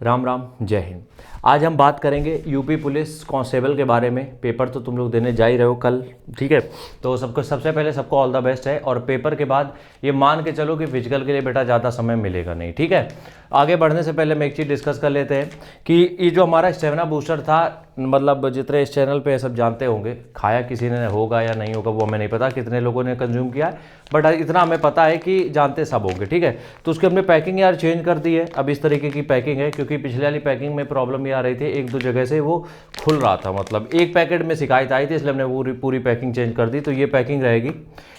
राम राम, जय हिंद। आज हम बात करेंगे यूपी पुलिस कांस्टेबल के बारे में। पेपर तो तुम लोग देने जा ही रहे हो कल, ठीक है। तो सबको सबसे पहले सबको ऑल द बेस्ट है। और पेपर के बाद ये मान के चलो कि फिजिकल के लिए बेटा ज़्यादा समय मिलेगा नहीं, ठीक है। आगे बढ़ने से पहले हम एक चीज़ डिस्कस कर लेते हैं कि ये जो हमारा स्टेमिना बूस्टर था, मतलब जितने इस चैनल पे सब जानते होंगे, खाया किसी ने होगा या नहीं होगा वो हमें नहीं पता, कितने लोगों ने कंज्यूम किया है, बट इतना हमें पता है कि जानते सब होंगे, ठीक है। तो उसकी हमने पैकिंग यार चेंज कर दी है। अब इस तरीके की पैकिंग है, क्योंकि पिछले वाली पैकिंग में प्रॉब्लम ये आ रही थी, एक दो जगह से वो खुल रहा था, मतलब एक पैकेट में शिकायत आई थी, इसलिए हमने पूरी पैकिंग चेंज कर दी। तो ये पैकिंग रहेगी,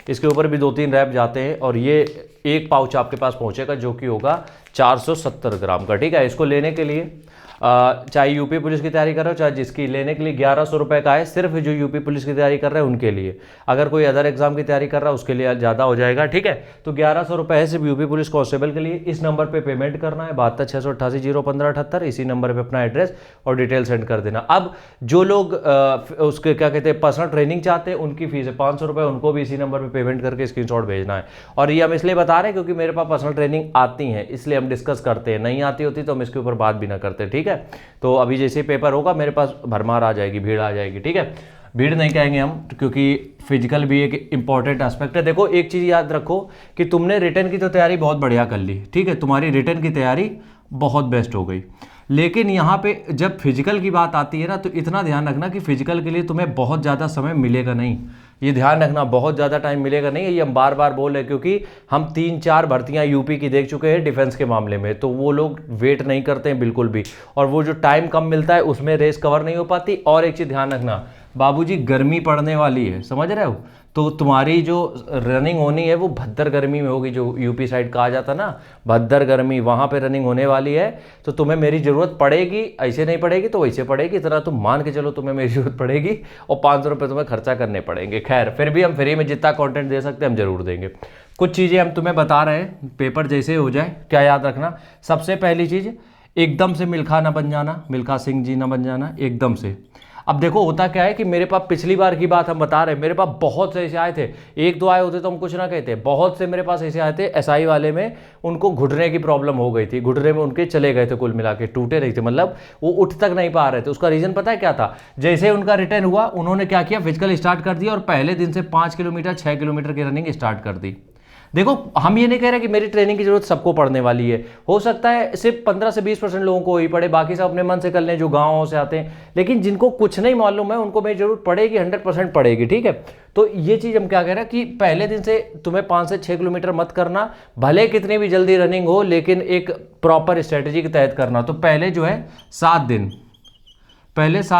इसके ऊपर भी 2-3 रैप जाते हैं और ये एक पाउच आपके पास पहुंचेगा जो कि होगा 470 ग्राम का, ठीक है। इसको लेने के लिए चाहे यूपी पुलिस की तैयारी कर रहे हो, चाहे जिसकी, लेने के लिए 1100 रुपये का है, सिर्फ जो यूपी पुलिस की तैयारी कर रहे हैं उनके लिए। अगर कोई अदर एग्जाम की तैयारी कर रहा है उसके लिए ज़्यादा हो जाएगा, ठीक है। तो 1100 रुपये है सिर्फ यूपी पुलिस कांस्टेबल के लिए। इस नंबर पे पेमेंट करना है 72 688 01578, इसी नंबर पे अपना एड्रेस और डिटेल सेंड कर देना। अब जो लोग उसके क्या कहते हैं पर्सनल ट्रेनिंग चाहते हैं, उनकी फीस है 500 रुपये, उनको भी इसी नंबर पर पेमेंट करके स्क्रीनशॉट भेजना है। और ये हम इसलिए बता रहे हैं क्योंकि मेरे पास पर्सनल ट्रेनिंग आती है, इसलिए हम डिस्कस करते हैं। नहीं आती होती तो हम इसके ऊपर बात भी ना करते, ठीक है। तो अभी जैसे पेपर होगा मेरे पास भरमार आ जाएगी, भीड़ आ जाएगी, ठीक है। भीड़ नहीं कहेंगे हम, क्योंकि फिजिकल भी एक इंपॉर्टेंट एस्पेक्ट है। देखो एक चीज़ याद रखो कि तुमने रिटर्न की तो तैयारी बहुत बढ़िया कर ली, ठीक है, तुम्हारी रिटर्न की तैयारी बहुत बेस्ट हो गई। लेकिन यहाँ पे जब फिजिकल की बात आती है ना, तो इतना ध्यान रखना कि फिजिकल के लिए तुम्हें बहुत ज़्यादा समय मिलेगा नहीं। ये ध्यान रखना, बहुत ज़्यादा टाइम मिलेगा नहीं, ये हम बार बार बोल रहे हैं, क्योंकि हम 3-4 भर्तियाँ यूपी की देख चुके हैं डिफेंस के मामले में। तो वो लोग वेट नहीं करते हैं बिल्कुल भी, और वो जो टाइम कम मिलता है उसमें रेस कवर नहीं हो पाती। और एक चीज़ ध्यान रखना बाबूजी, गर्मी पड़ने वाली है, समझ रहे हो। तो तुम्हारी जो रनिंग होनी है वो भद्दर गर्मी में होगी, जो यूपी साइड कहा जाता ना, भद्दर गर्मी, वहाँ पे रनिंग होने वाली है। तो तुम्हें मेरी ज़रूरत पड़ेगी, ऐसे नहीं पड़ेगी तो वैसे पड़ेगी, इतना तुम मान के चलो तुम्हें मेरी ज़रूरत पड़ेगी, और 500 रुपये तुम्हें खर्चा करने पड़ेंगे। खैर फिर भी हम फ्री में जितना कंटेंट दे सकते हैं हम जरूर देंगे। कुछ चीज़ें हम तुम्हें बता रहे हैं, पेपर जैसे हो जाए क्या याद रखना। सबसे पहली चीज़, एकदम से मिल्खा ना बन जाना, मिल्खा सिंह जी ना बन जाना एकदम से। अब देखो होता क्या है कि मेरे पास पिछली बार की बात हम बता रहे हैं, मेरे पास बहुत से ऐसे आए थे, एक दो आए होते तो हम कुछ ना कहते, बहुत से मेरे पास ऐसे आए थे एसआई वाले में, उनको घुटने की प्रॉब्लम हो गई थी, घुटने में उनके चले गए थे, कुल मिला के टूटे नहीं थे, मतलब वो उठ तक नहीं पा रहे थे। उसका रीज़न पता है क्या था? जैसे उनका रिटर्न हुआ उन्होंने क्या किया, फिजिकल स्टार्ट कर दिया और पहले दिन से 5 किलोमीटर 6 किलोमीटर की रनिंग स्टार्ट कर दी। देखो हम ये नहीं कह रहे कि मेरी ट्रेनिंग की जरूरत सबको पड़ने वाली है, हो सकता है सिर्फ 15 से 20% लोगों को ही पड़े, बाकी सब अपने मन से कर लें जो गाँव से आते हैं। लेकिन जिनको कुछ नहीं मालूम है उनको मेरी जरूरत पड़ेगी, 100% पड़ेगी, ठीक है। तो ये चीज़ हम क्या कह रहे हैं कि पहले दिन से तुम्हें 5 से 6 किलोमीटर मत करना, भले कितनी भी जल्दी रनिंग हो, लेकिन एक प्रॉपर स्ट्रेटेजी के तहत करना। तो पहले जो है 7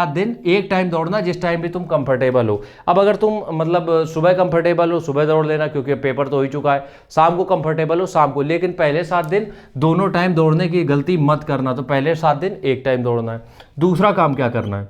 दिन एक टाइम दौड़ना, जिस टाइम भी तुम कंफर्टेबल हो। अब अगर तुम मतलब सुबह कंफर्टेबल हो सुबह दौड़ लेना, क्योंकि पेपर तो हो ही चुका है। शाम को कंफर्टेबल हो शाम को, लेकिन पहले 7 दिन दोनों टाइम दौड़ने की गलती मत करना। तो पहले 7 दिन एक टाइम दौड़ना है। दूसरा काम क्या करना है?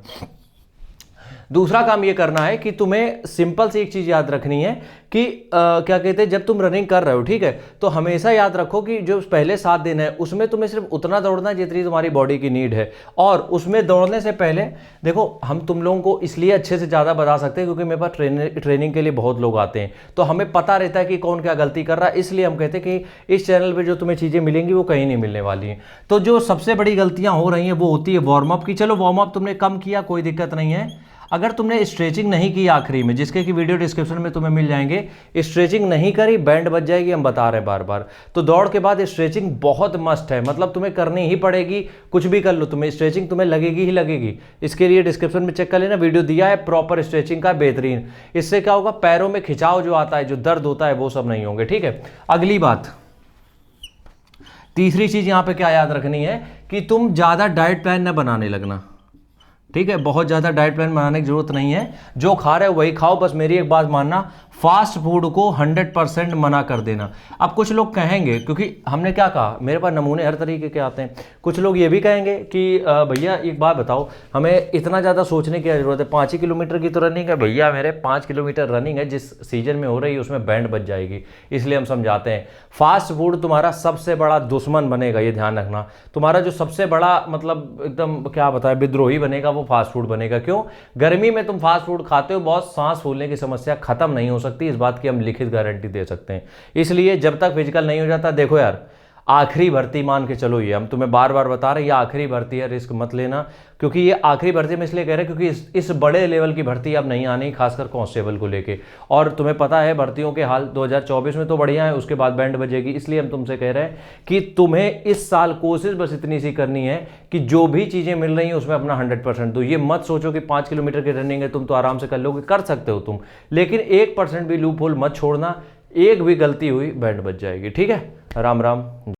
दूसरा काम ये करना है कि तुम्हें सिंपल सी एक चीज़ याद रखनी है कि क्या कहते हैं, जब तुम रनिंग कर रहे हो, ठीक है, तो हमेशा याद रखो कि जो पहले 7 दिन है उसमें तुम्हें सिर्फ उतना दौड़ना है जितनी तुम्हारी बॉडी की नीड है। और उसमें दौड़ने से पहले देखो, हम तुम लोगों को इसलिए अच्छे से ज़्यादा बता सकते हैं क्योंकि मेरे पास ट्रेनिंग के लिए बहुत लोग आते हैं, तो हमें पता रहता है कि कौन क्या गलती कर रहा है। इसलिए हम कहते हैं कि इस चैनल पर जो तुम्हें चीज़ें मिलेंगी वो कहीं नहीं मिलने वाली हैं। तो जो सबसे बड़ी गलतियाँ हो रही हैं वो होती है वार्म अप की। चलो वार्म अप तुमने कम किया, कोई दिक्कत नहीं है। अगर तुमने स्ट्रेचिंग नहीं की आखिरी में, जिसके कि वीडियो डिस्क्रिप्शन में तुम्हें मिल जाएंगे, स्ट्रेचिंग नहीं करी बैंड बज जाएगी, हम बता रहे हैं बार बार। तो दौड़ के बाद स्ट्रेचिंग बहुत मस्ट है, मतलब तुम्हें करनी ही पड़ेगी, कुछ भी कर लो तुम्हें स्ट्रेचिंग तुम्हें लगेगी ही लगेगी। इसके लिए डिस्क्रिप्शन में चेक कर लेना, वीडियो दिया है प्रॉपर स्ट्रेचिंग का, बेहतरीन। इससे क्या होगा, पैरों में खिंचाव जो आता है, जो दर्द होता है, वो सब नहीं होंगे, ठीक है। अगली बात, तीसरी चीज यहां पे क्या याद रखनी है कि तुम ज्यादा डाइट प्लान न बनाने लगना, ठीक है। बहुत ज़्यादा डाइट प्लान बनाने की जरूरत नहीं है, जो खा रहे हो वही खाओ। बस मेरी एक बात मानना, फास्ट फूड को 100% मना कर देना। अब कुछ लोग कहेंगे, क्योंकि हमने क्या कहा, मेरे पास नमूने हर तरीके के आते हैं, कुछ लोग ये भी कहेंगे कि भैया एक बात बताओ, हमें इतना ज़्यादा सोचने की ज़रूरत है, 5 ही किलोमीटर की तो रनिंग है भैया, मेरे 5 किलोमीटर रनिंग है, जिस सीजन में हो रही है उसमें बैंड बच जाएगी। इसलिए हम समझाते हैं, फास्ट फूड तुम्हारा सबसे बड़ा दुश्मन बनेगा, ये ध्यान रखना। तुम्हारा जो सबसे बड़ा मतलब एकदम क्या बताए विद्रोही बनेगा, वो फास्ट फूड बनेगा। क्यों? गर्मी में तुम फास्ट फूड खाते हो, बहुत सांस फूलने की समस्या खत्म नहीं हो सकती, इस बात की हम लिखित गारंटी दे सकते हैं। इसलिए जब तक फिजिकल नहीं हो जाता, देखो यार आखिरी भर्ती मान के चलो, ये हम तुम्हें बार बार बता रहे हैं, ये आखिरी भर्ती है, रिस्क मत लेना, क्योंकि ये आखिरी भर्ती में इसलिए कह रहे हैं क्योंकि इस बड़े लेवल की भर्ती अब नहीं आनी, खासकर कांस्टेबल को लेके। और तुम्हें पता है भर्तियों के हाल 2024 में तो बढ़िया है, उसके बाद बैंड बजेगी, इसलिए हम तुमसे कह रहे हैं कि तुम्हें इस साल कोशिश बस इतनी सी करनी है कि जो भी चीज़ें मिल रही हैं उसमें अपना 100% दो। ये मत सोचो कि 5 किलोमीटर की रनिंग है तुम तो आराम से कर लोगे, कर सकते हो तुम, लेकिन 1% भी लूप होल मत छोड़ना, एक भी गलती हुई बैंड बज जाएगी। ठीक है, राम राम।